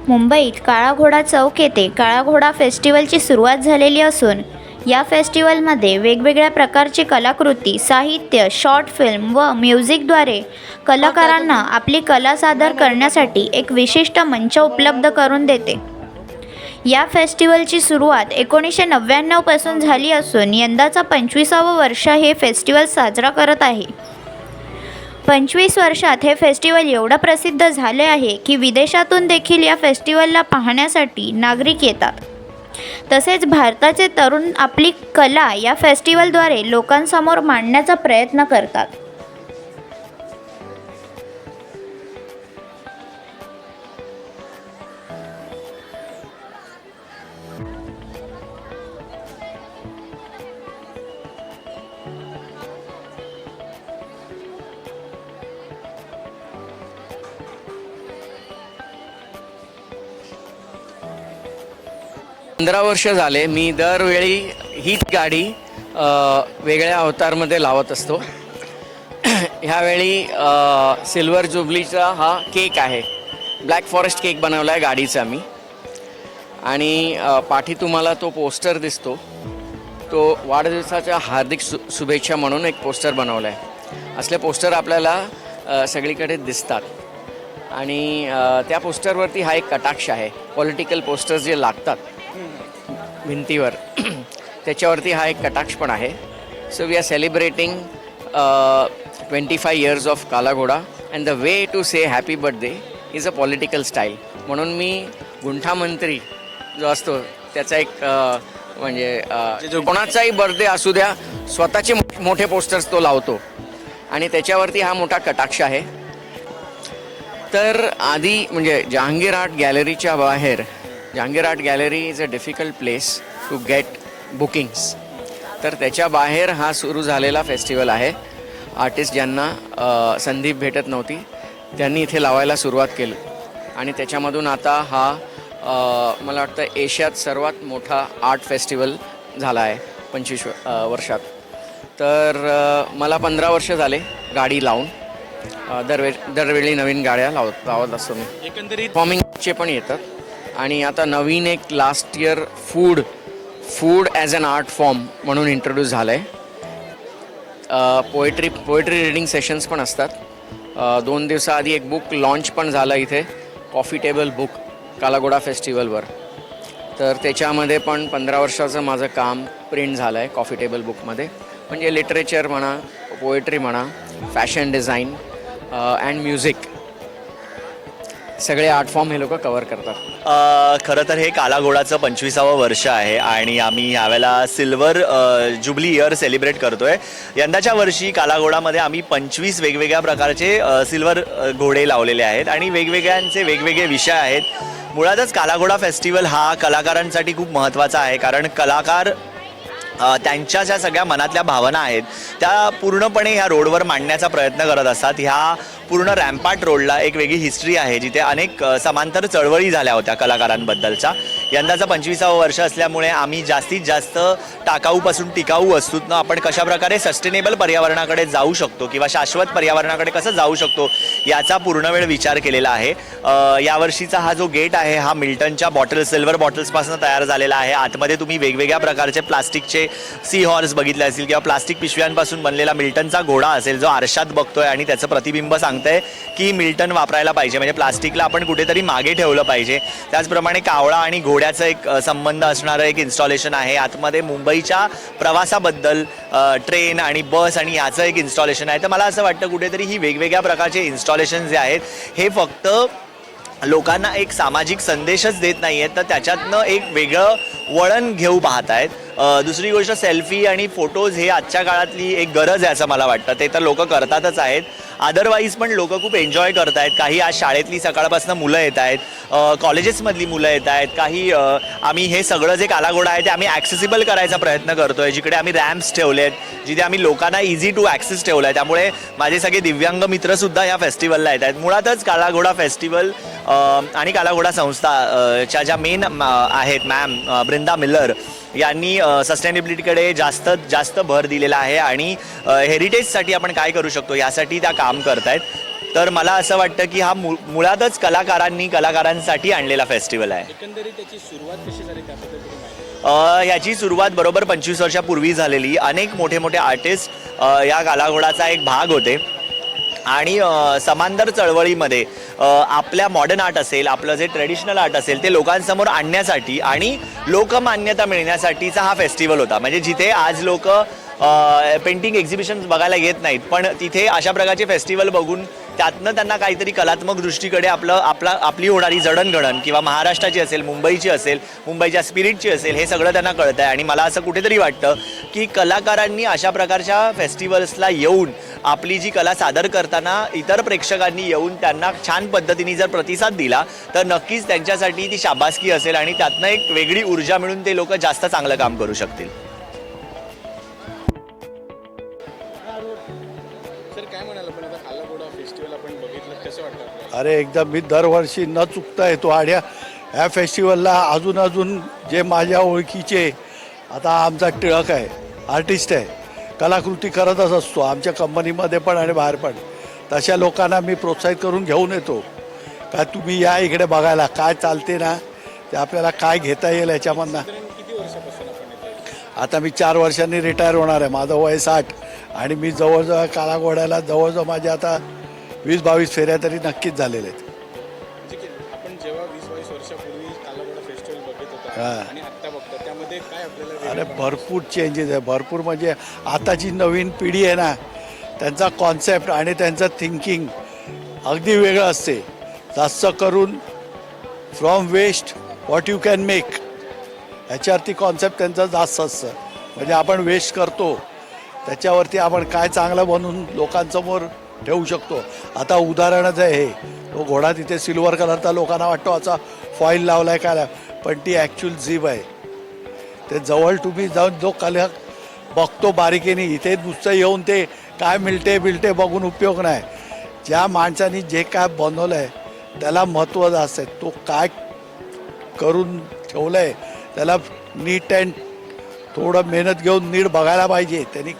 मुंबईत काळा घोडा चौक येथे काळा घोडा फेस्टिवलची सुरुवात झालेली असून या फेस्टिवलमध्ये वेगवेगळ्या प्रकारची कलाकृती, साहित्य, शॉर्ट फिल्म व म्युझिकद्वारे कलाकारांना आपली कला सादर करण्यासाठी एक विशिष्ट मंच उपलब्ध करून देते. या फेस्टिवलची सुरुवात 1999 पासून झाली असून यंदाचा 25वा वर्ष हे फेस्टिवल साजरा करत आहे. 25 वर्षात हे फेस्टिवल एवढं प्रसिद्ध झाले आहे की विदेशातून देखील या फेस्टिवलला पाहण्यासाठी नागरिक येतात. तसेच भारताचे तरुण आपली कला या फेस्टिवलद्वारे लोकांसमोर मांडण्याचा प्रयत्न करतात. पंधरा वर्ष झाले मी दरवेळी हीच गाडी वेगळ्या अवतारमध्ये लावत असतो. ह्यावेळी सिल्वर जुबलीचा हा केक आहे. ब्लॅक फॉरेस्ट केक बनवला आहे गाडीचा मी. आणि पाठी तुम्हाला तो पोस्टर दिसतो, तो वाढदिवसाच्या हार्दिक शुभेच्छा म्हणून एक पोस्टर बनवला आहे. असले पोस्टर आपल्याला सगळीकडे दिसतात. आणि त्या पोस्टरवरती हा एक कटाक्ष आहे. पॉलिटिकल पोस्टर्स जे लागतात भिंतीवर त्याच्यावरती हा एक कटाक्ष पण आहे. So we are celebrating 25 years of Kala Ghoda and the way to say happy birthday is a political style. म्हणून मी गुंठा मंत्री जो असतो त्याचा एक म्हणजे जो कोणाचाही बर्थडे असू द्या स्वतःचे मोठे पोस्टर्स तो लावतो आणि त्याच्यावरती हा मोठा कटाक्ष आहे. तर आधी म्हणजे जहांगीर आर्ट गॅलरीच्या बाहेर, Jehangir art gallery is a difficult place to get bookings. तर त्याच्या बाहेर हा सुरू झालेला फेस्टिवल आहे. आर्टिस्ट ज्यांना संधी भेटत नव्हती त्यांनी इथे लावायला सुरुवात केली आणि त्याच्यामधून आता हा मला वाटतं एशियात सर्वात मोठा आर्ट फेस्टिवल झाला आहे 25 वर्षात. तर मला 15 वर्ष झाले गाडी लावून. दरवेळी नवीन गाड्या लावत असतो मी. एकंदरीत फॉर्मिंगचे पण येतात. आणि आता नवीन एक last year food as an art form म्हणून इंट्रोड्यूस झालं आहे. पोएट्री रीडिंग सेशन्स पण असतात. 2 दिवसाआधी एक बुक लॉन्च पण झालं इथे, कॉफी टेबल बुक काला घोडा फेस्टिवलवर. तर त्याच्यामध्ये पण 15 वर्षाचं माझं काम प्रिंट झालं आहे कॉफी टेबल बुकमध्ये. म्हणजे लिटरेचर म्हणा, पोएट्री म्हणा, फॅशन डिझाईन अँड म्युझिक सगळे आर्ट फॉर्म हे लोक कव्हर करतात. खरं तर हे काला घोडाचं 25वं वर्ष आहे आणि आम्ही यावेळेला सिल्वर जुबली इयर सेलिब्रेट करतोय. यंदाच्या वर्षी काला घोडामध्ये आम्ही 25 वेगवेगळ्या प्रकारचे सिल्वर घोडे लावलेले आहेत आणि वेगवेगळ्यांचे वेगवेगळे विषय आहेत. मुळातच काला घोडा फेस्टिवल हा कलाकारांसाठी खूप महत्त्वाचा आहे, कारण कलाकार त्यांच्या ज्या सगळ्या मनातल्या भावना आहेत त्या पूर्णपणे ह्या रोडवर मांडण्याचा प्रयत्न करत असतात. ह्या पूर्ण रॅम्पार्ट रोडला एक वेगळी हिस्ट्री आहे जिथे अनेक समांतर चळवळी झाल्या होत्या कलाकारांबद्दलच्या. यंदाचं 25वं वर्ष असल्यामुळे आम्ही जास्तीत जास्त टाकाऊपासून टिकाऊ वस्तूतनं आपण कशाप्रकारे सस्टेनेबल पर्यावरणाकडे जाऊ शकतो किंवा शाश्वत पर्यावरणाकडे कसं जाऊ शकतो याचा पूर्ण वेळ विचार केलेला आहे. यावर्षीचा हा जो गेट आहे हा मिल्टनच्या सिल्वर बॉटल्सपासून तयार झालेला आहे. आतमध्ये तुम्ही वेगवेगळ्या प्रकारचे प्लास्टिकचे सी हॉर्स बघितले असतील किंवा प्लास्टिक पिशव्यांपासून बनलेला मिल्टनचा घोडा असेल जो आरशात बघतोय आणि त्याचं प्रतिबिंब सांगतंय की मिल्टन वापरायला पाहिजे, म्हणजे प्लास्टिकला आपण कुठेतरी मागे ठेवलं पाहिजे. त्याचप्रमाणे कावळा आणि घोड्याचा एक संबंध असणारं एक इन्स्टॉलेशन आहे. आतमध्ये मुंबईच्या प्रवासाबद्दल ट्रेन आणि बस आणि याचं एक इन्स्टॉलेशन आहे. तर मला असं वाटतं कुठेतरी ही वेगवेगळ्या प्रकारचे इन्स्टॉलेशन जे आहेत हे फक्त लोकांना एक सामाजिक संदेशच देत नाही आहेत, तर त्याच्यातनं एक वेगळं वळण घेऊ पाहत आहेत. दुसरी गोष्ट सेल्फी आणि फोटोज हे आजच्या काळातली एक गरज आहे असं मला वाटतं. ते तर लोक करतातच आहेत, अदरवाईज पण लोक खूप एन्जॉय करत आहेत. काही आज शाळेतली सकाळपासून मुलं येत आहेत, कॉलेजेसमधली मुलं येत आहेत. काही आम्ही हे सगळं जे काला घोडा आहे ते आम्ही ॲक्सेसिबल करायचा प्रयत्न करतो आहे, जिकडे आम्ही रॅम्प्स ठेवले आहेत, जिथे आम्ही लोकांना इझी टू ॲक्सेस ठेवलं आहे. त्यामुळे माझे सगळे दिव्यांग मित्रसुद्धा या फेस्टिवलला येत आहेत. मुळातच काला घोडा फेस्टिवल आणि काला घोडा संस्थाच्या ज्या मेन आहेत मॅम ब्रिंदा मिलर यांनी सस्टेनेबिलिटीकडे जास्त भर दिलेला आहे आणि हेरिटेजसाठी आपण काय करू शकतो यासाठी त्या काम करत आहेत. तर मला असं वाटतं की हा मुळातच कलाकारांसाठी आणलेला फेस्टिवल आहे. एकंदरीत त्याची सुरुवात कशी झाली त्याबद्दल तुम्ही माहिती? ह्याची सुरुवात बरोबर 25 वर्षापूर्वी झालेली. अनेक मोठे मोठे आर्टिस्ट या कालाघोडाचा एक भाग होते आणि समांतर चळवळीमध्ये आपल्या मॉडर्न आर्ट असेल, आपलं जे ट्रेडिशनल आर्ट असेल ते लोकांसमोर आणण्यासाठी आणि लोकमान्यता मिळण्यासाठीचा हा फेस्टिवल होता. म्हणजे जिथे आज लोक पेंटिंग एक्झिबिशन्स बघायला येत नाहीत, पण तिथे अशा प्रकारचे फेस्टिवल बघून त्यातनं त्यांना काहीतरी कलात्मक दृष्टीकडे आपली होणारी जडणघडण किंवा महाराष्ट्राची असेल, मुंबईची असेल, मुंबईच्या स्पिरिटची असेल, हे सगळं त्यांना कळतं आहे. आणि मला असं कुठेतरी वाटतं की कलाकारांनी अशा प्रकारच्या फेस्टिवल्सला येऊन आपली जी कला सादर करताना इतर प्रेक्षकांनी येऊन त्यांना छान पद्धतीने जर प्रतिसाद दिला तर नक्कीच त्यांच्यासाठी ती शाबासकी असेल आणि त्यातनं एक वेगळी ऊर्जा मिळून ते लोक जास्त चांगलं काम करू शकतील. सर काय म्हणाल आपण आता कालाघोडा फेस्टिवल आपण बघितलं, कसं वाटतं आपल्याला? अरे एकदम मी दरवर्षी न चुकता येतो आड्या ह्या फेस्टिवलला. अजून जे माझ्या ओळखीचे, आता आमचा टिळक आहे, आर्टिस्ट आहे, कलाकृती करतच असतो आमच्या कंपनीमध्ये पण आणि बाहेर पण. तशा लोकांना मी प्रोत्साहित करून घेऊन येतो का तुम्ही या इकडे बघायला काय चालते ना, ते आपल्याला काय घेता येईल याच्यामधनं. किती वर्षापासून आपण येतोय? आता मी 4 वर्षांनी रिटायर होणार आहे. माझं वय 60 आणि मी जवळजवळ कालाघोड्याला जवळजवळ माझ्या आता 20-22 फेऱ्या तरी नक्कीच झालेल्या आहेत. म्हणजे की आपण जेव्हा 20-22 वर्षापूर्वी कालाघोडा फेस्टिवल बघत होता हां. आणि आत्ता बघतो त्यामध्ये काय आपल्याला अरे भरपूर चेंजेस आहे, भरपूर. म्हणजे आताची नवीन पिढी आहे ना, त्यांचा कॉन्सेप्ट आणि त्यांचं थिंकिंग अगदी वेगळं असते. जास्त करून from waste what you can make ह्याच्यावरती कॉन्सेप्ट त्यांचं जास्त असतं. म्हणजे आपण वेस्ट करतो त्याच्यावरती आपण काय चांगलं बनवून लोकांसमोर ठेवू शकतो. आता उदाहरणच आहे हे, तो घोडा तिथे सिल्वर कलरचा लोकांना वाटतो असा फॉईल लावला आहे काय, पण ती ॲक्च्युअल जीभ आहे. ते जवळ तुम्ही जाऊन जो कला बघतो बारीकीने, इथे नुसतं येऊन ते काय बिलटे बघून उपयोग नाही. ज्या माणसाने जे काय बनवलं आहे त्याला महत्त्व जास्त आहे. तो काय करून ठेवलं आहे त्याला नीट अँड थोडं मेहनत घेऊन नीट बघायला पाहिजे त्यांनी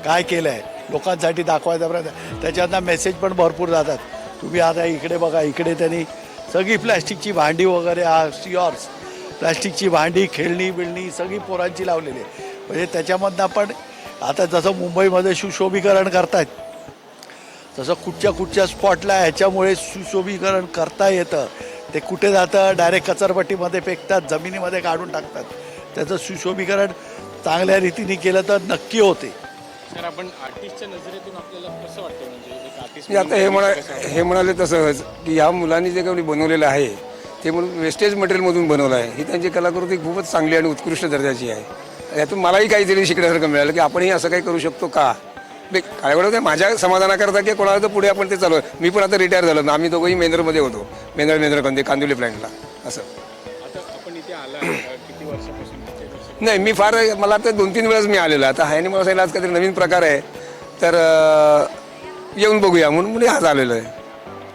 काय केलं आहे, लोकांसाठी दाखवायचा प्रयत्न. त्याच्यातनं मेसेज पण भरपूर जातात. तुम्ही आता इकडे बघा, इकडे त्यांनी सगळी प्लॅस्टिकची भांडी वगैरे, सियॉर्स प्लॅस्टिकची भांडी, खेळणी बिळणी सगळी पोरांची लावलेली आहे. म्हणजे त्याच्यामधनं पण आता जसं मुंबईमध्ये सुशोभीकरण करतायत तसं कुठच्या स्पॉटला ह्याच्यामुळे सुशोभीकरण करता येतं. ते कुठे जातं, डायरेक्ट कचरपट्टीमध्ये फेकतात, जमिनीमध्ये काढून टाकतात. त्याचं सुशोभीकरण चांगल्या रीतीने केलं तर नक्की होते. सर आपण आर्टिस्टच्या नजरेतून आपल्याला कसं वाटतं, म्हणजे एक आर्टिस्ट आता हे म्हणाले तसंच की ह्या मुलांनी जे काही बनवलेलं आहे ते म्हणून वेस्टेज मटेरियलमधून बनवलं आहे. ही त्यांची कलाकृती खूपच चांगली आणि उत्कृष्ट दर्जाची आहे. यातून मलाही काहीतरी शिकण्यासारखं मिळालं की आपणही असं काही करू शकतो का. काय म्हणतो माझ्या समाधानाकरता की कोणाला तर पुढे आपण ते चालू आहे. मी पण आता रिटायर झालो ना, आम्ही दोघंही मेंद्रमध्ये होतो, मेंद्र कांदिवली प्लॅन्टला. असं आता आपण इथे आला किती वर्षापासून? नाही, मी मला आता 2-3 वेळाच मी आलेलो. आता ह्याने मला सांगितलं आज काहीतरी नवीन प्रकार आहे तर येऊन बघूया म्हणून आज आलेलो आहे.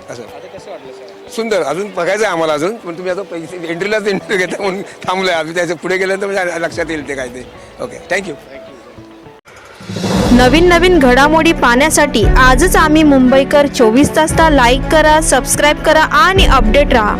असं आता कसं वाटलं सर? सुंदर. अजून बघायचं आहे आम्हाला अजून, पण तुम्ही आता पैसे एंट्रीलाच एंट्री घेता म्हणून थांबलो आहे. आम्ही त्याच्या पुढे गेल्यानंतर म्हणजे लक्षात येईल ते काय ते. Okay, thank you. नवीन घडामोडी पाहण्यासाठी आजच आम्ही मुंबईकर 24 तासला लाईक करा, सबस्क्राईब करा आणि अपडेट राहा.